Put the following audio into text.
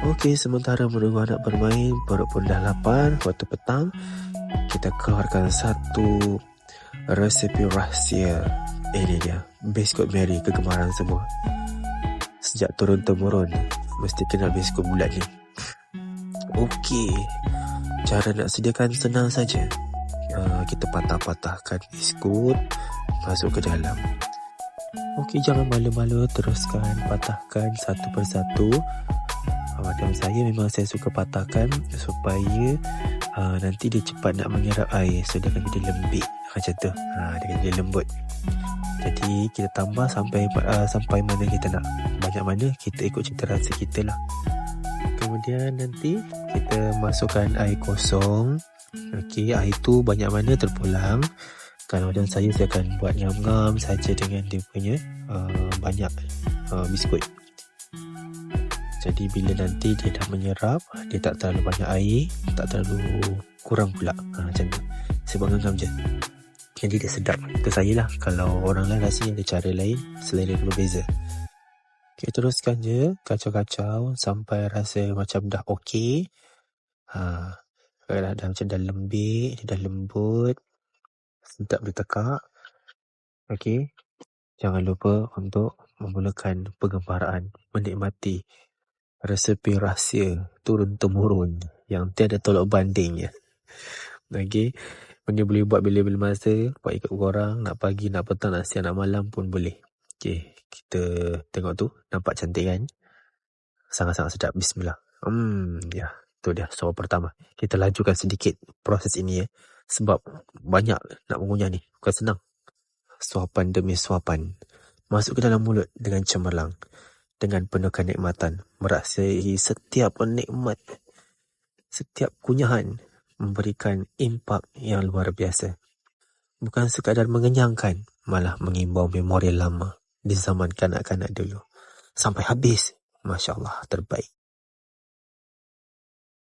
Okey, sementara menunggu anak bermain, perut pun dah lapar. Waktu petang, kita keluarkan satu resepi rahsia. Ini dia, biskut Mary kegemaran semua. Sejak turun-temurun, mesti kenal biskut bulat ni. Okey, cara nak sediakan senang saja. Kita patah-patahkan biskut, masuk ke dalam. Okey, jangan malu-malu, teruskan patahkan satu persatu. Dan saya suka patahkan supaya nanti dia cepat nak menyerap air. So dia akan jadi lembik macam tu. Dia akan jadi lembut. Jadi kita tambah sampai mana kita nak. Banyak mana kita ikut cita rasa kita lah. Kemudian nanti kita masukkan air kosong. Okey, air tu banyak mana terpulang. Kalau macam saya akan buat ngam-ngam saja dengan dia punya banyak biskut. Jadi bila nanti dia dah menyerap, dia tak terlalu banyak air, tak terlalu kurang pula. Macam tu. Saya buat ngam-ngam je. Jadi dia sedap. Itu saya lah. Kalau orang lain rasanya ada cara lain, selera dia berbeza. Okay, teruskan je kacau-kacau sampai rasa macam dah okey. Dah macam dah lembik, dah lembut, sedap bertekak. Okey, jangan lupa untuk memulakan pengembaraan, menikmati resepi rahsia turun-temurun yang tiada tolak bandingnya. Okey, benda boleh buat bila-bila masa, buat ikut korang, nak pagi, nak petang, nak siang, nak malam pun boleh. Okey, kita tengok tu, nampak cantik kan? Sangat-sangat sedap. Bismillah. Ya, tu dia soal pertama. Kita lajukan sedikit proses ini ya. Sebab banyak nak mengunyah ni, bukan senang. Suapan demi suapan masuk ke dalam mulut dengan cemerlang, dengan penuh kenikmatan, merasai setiap nikmat, setiap kunyahan memberikan impak yang luar biasa. Bukan sekadar mengenyangkan, malah mengimbau memori lama di zaman kanak-kanak dulu. Sampai habis, Masya Allah, terbaik.